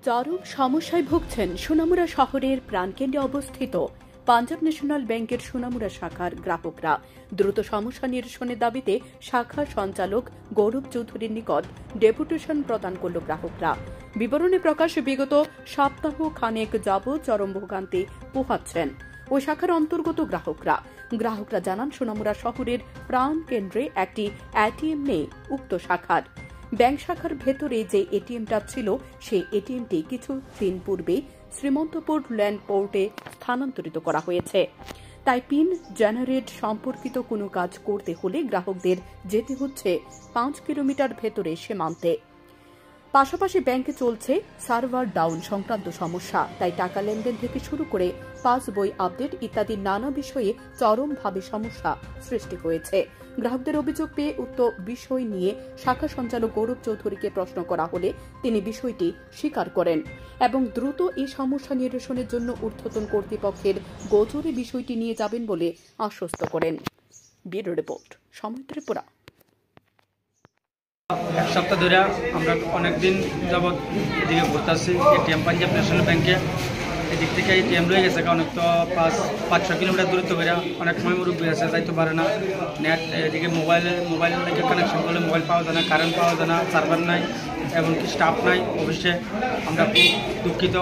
চরম সমস্যায় ভুগছেন সোনামুড়া শহরের প্রাণকেন্দ্রে অবস্থিত পাঞ্জাব ন্যাশনাল ব্যাংকের সোনামুড়া শাখার গ্রাহকরা। দ্রুত সমস্যা নিরসনের দাবিতে শাখা সঞ্চালক গৌরব চৌধুরীর নিকট ডেপুটেশন প্রদান করল গ্রাহকরা। বিবরণে প্রকাশ, বিগত সপ্তাহ খানেক যাবৎ চরম ভোগান্তি পোহাচ্ছেন ওই শাখার অন্তর্গত গ্রাহকরা জানান, সোনামুড়া শহরের প্রাণকেন্দ্রে একটি এটিএম নেই উক্ত শাখার। ব্যাংক শাখার ভেতরে যে এটিএমটা ছিল, সেই এটিএমটি কিছুদিন পূর্বে শ্রীমন্তপুর ল্যান্ড পোর্টে স্থানান্তরিত করা হয়েছে। তাই পিন জেনারেট সম্পর্কিত কোনো কাজ করতে হলে গ্রাহকদের যেতে হচ্ছে 5 কিলোমিটার ভেতরে সীমান্তে। পাশাপাশি ব্যাংকে চলছে সার্ভার ডাউন সংক্রান্ত সমস্যা। তাই টাকা লেনদেন থেকে শুরু করে পাসবই আপডেট ইত্যাদি নানা বিষয়ে চরমভাবে সমস্যা সৃষ্টি হয়েছে। গ্রাহকদের অভিযোগ পেয়ে উক্ত বিষয় নিয়ে শাখা সঞ্চালক গৌরব চৌধুরীকে প্রশ্ন করা হলে তিনি বিষয়টি স্বীকার করেন এবং দ্রুত এই সমস্যা নিরসনের জন্য ঊর্ধ্বতন কর্তৃপক্ষের গোচরে বিষয়টি নিয়ে যাবেন বলে আশ্বস্ত করেন। ব্যুরো রিপোর্ট, সময় ত্রিপুরা। এক সপ্তাহ ধরে আমরা অনেকদিন যাবৎ এদিকে ঘুরতেছি এটিএম পাঞ্জাব ন্যাশনাল ব্যাংকে। এদিক থেকে এটিএম রয়ে গেছে, অনেক তো 500 কিলোমিটার দূরত্ব করে অনেক সময় মুরব্বী আছে, যাইতে পারে না। নেট এদিকে মোবাইল থেকে কানেকশন করলে মোবাইল পাওয়া যায় না, কারেন্ট পাওয়া যায় না, সার্ভার নাই, এমনকি স্টাফ নাই। অবশ্যই আমরা খুব দুঃখিত।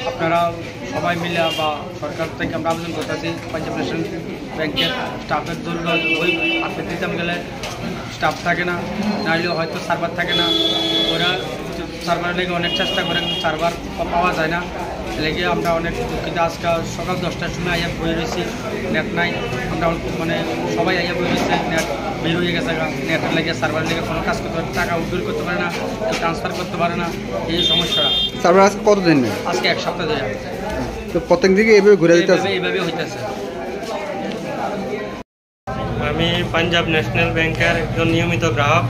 আপনারা সবাই মিলে বা সরকার থেকে আমরা আবেদন করতেছি, পাঞ্জাব ন্যাশনাল ব্যাংকের স্টাফের জন্য ওই আপডেট দিতে গেলে স্টাফ থাকে না, নাইলেও হয়তো সার্ভার থাকে না। ওরা সার্ভারের লেগে অনেক চেষ্টা করে, কিন্তু সার্ভার পাওয়া যায় না। লেগে আমরা অনেক দুঃখিত। আজকে সকাল 10টার সময় আইয়া বই রয়েছি, নেট নাই। আমরা সবাই আইয়া বই রয়েছে, নেট বের হয়ে গেছে। নেটের লেগে সার্ভারের লেগে কোনো কাজ করতে পারে, টাকা উইথড্র করতে পারে না, ট্রান্সফার করতে পারে না। এই সমস্যাটা সার্ভার আজকে কতদিন নেই? আজকে এক সপ্তাহ ধরে। তো প্রত্যেক দিকে এইভাবে ঘুরে যেতেছে, এইভাবে হইতেছে। আমি পাঞ্জাব ন্যাশনাল ব্যাংকের একজন নিয়মিত গ্রাহক।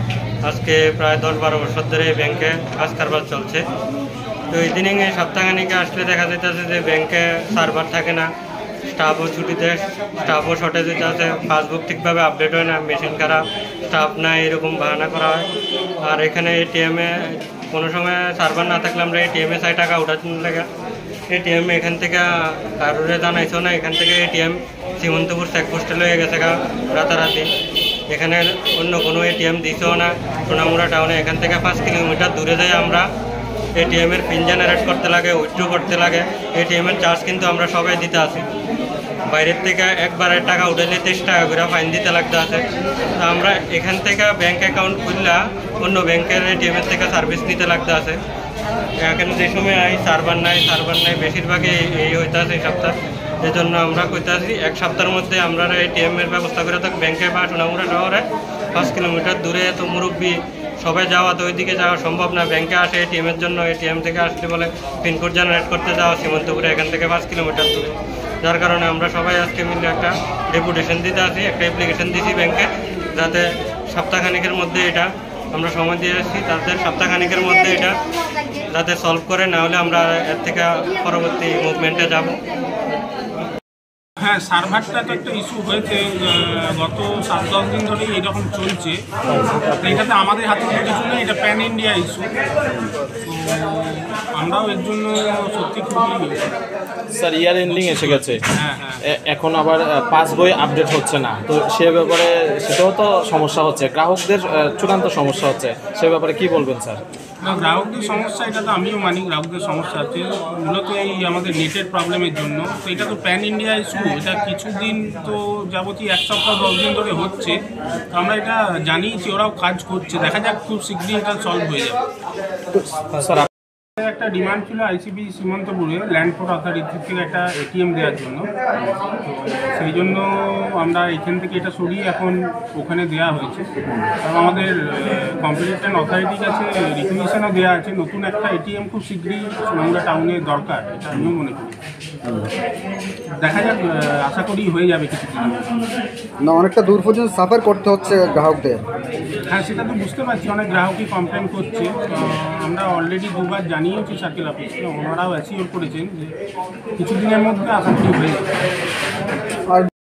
আজকে প্রায় 10-12 বছর ধরে ব্যাংকে কাজ কারবার চলছে। তো ইদানিং এই সপ্তাহখানিকে আসলে দেখা যাইতেছে যে ব্যাংকে সার্ভার থাকে না, স্টাফও ছুটিতে, স্টাফও শর্টেজ হইতে আছে, পাসবুক ঠিকভাবে আপডেট হয় না, মেশিন খারাপ, স্টাফ নাই, এরকম বাহানা করা হয়। আর এখানে এটিএমে কোনো সময় সার্ভার না থাকলে আমরা এটিএমে চাই টাকা ওঠার লাগে। এটিএম এখান থেকে কারোরে জানাইছো না, এখান থেকে এটিএম শ্রীমন্তপুর চেকপোস্টে লয়ে গেছে রাতারাতি। এখানে অন্য কোনো এটিএম দিছেও না সোনামুড়া টাউনে। এখান থেকে 5 কিলোমিটার দূরে যাই আমরা এটিএমের পিন জেনারেট করতে লাগে, উইথড্র করতে লাগে। এটিএমের চার্জ কিন্তু আমরা সবাই দিতে আছি। বাইরের থেকে একবারের টাকা উঠাইলে 23 টাকা করে ফাইন দিতে লাগতে আছে। তো আমরা এখান থেকে ব্যাঙ্ক অ্যাকাউন্ট খুললে অন্য ব্যাংকের এটিএমের থেকে সার্ভিস নিতে লাগতে আছে। এখানে যে সময় সার্ভার নাই, বেশিরভাগই এই হইতে আছে এই সপ্তাহ। এই জন্য আমরা কইতে আছি 1 সপ্তাহের মধ্যে আমরা এটিএমের ব্যবস্থা করে থাকি। ব্যাংকে বা সোনামুড়া শহরে 5 কিলোমিটার দূরে, তো মুরব্বী সবাই যাওয়া, তো ওইদিকে যাওয়া সম্ভব না। ব্যাংকে আসে এটিএমের জন্য, এটিএম থেকে আসতে বলে পিনকোড জেনারেট করতে যাওয়া শ্রীমন্তপুরে, এখান থেকে 5 কিলোমিটার দূরে। যার কারণে আমরা সবাই আজকে মিলে একটা ডেপুটেশন দিতে আছি, একটা অ্যাপ্লিকেশন দিয়েছি ব্যাংকে, যাতে সপ্তাহখানিকের মধ্যে এটা আমরা সময় দিয়ে আসছি, তাদের সপ্তাহখানিকের মধ্যে এটা যাতে সলভ করে, না হলে আমরা এর থেকে পরবর্তী মুভমেন্টে যাব। হ্যাঁ, সার্ভারটা তো একটা ইস্যু হয়েছে, গত 7-10 দিন ধরেই এরকম চলছে। এটাতে আমাদের হাতে কিছু নেই, এটা প্যান ইন্ডিয়া ইস্যু। তো আমরাও এর জন্য সত্যি খুবই স্যার, ইয়ার এন্ডিং এসে গেছে। হ্যাঁ, এখন আবার পাসবই আপডেট হচ্ছে না, তো সে ব্যাপারে সেটাও তো সমস্যা হচ্ছে, গ্রাহকদের চূড়ান্ত সমস্যা হচ্ছে। সে ব্যাপারে কি বলবেন স্যার? না, গ্রাহকদের সমস্যা, এটা তো আমিও মানি গ্রাহকদের সমস্যা আছে, মূলত এই আমাদের নেটের প্রবলেমের জন্য। তো এটা তো প্যান ইন্ডিয়া ইস্যু, এটা কিছুদিন তো যাবতীয় 1 সপ্তাহ 10 দিন ধরে হচ্ছে। তো আমরা এটা জানিয়েছি, ওরাও কাজ করছে, দেখা যাক খুব শীঘ্রই এটা সলভ হয়ে যাবে। স্যার, একটা ডিমান্ড ছিল আইসিবি শ্রীমন্তপুরে ল্যান্ড পোর্ট অথরিটি থেকে একটা এটিএম দেওয়ার জন্য। তো সেই জন্য আমরা এখান থেকে এটা সরিয়ে এখন ওখানে দেওয়া হয়েছে। এবং আমাদের কম্পিটিশন অথরিটির কাছে রিকগনিশনও দেওয়া আছে, নতুন একটা এটিএম খুব শীঘ্রই সোনামুড়া টাউনে দরকার, এটা আমিও মনে করি। দেখা যাক, আশা করি হয়ে যাবে কিছুদিন। না, অনেকটা দূর পর্যন্ত সাফার করতে হচ্ছে গ্রাহকদের। হ্যাঁ, সেটা তো বুঝতে পারছি, অনেক গ্রাহকই কমপ্লেন করছে। আমরা অলরেডি 2 বার জানিয়েছি সার্কেল অফিসকে, ওনারাও অ্যাসিওর করেছেন যে কিছুদিনের মধ্যে আশা করি হয়ে যাবে। আর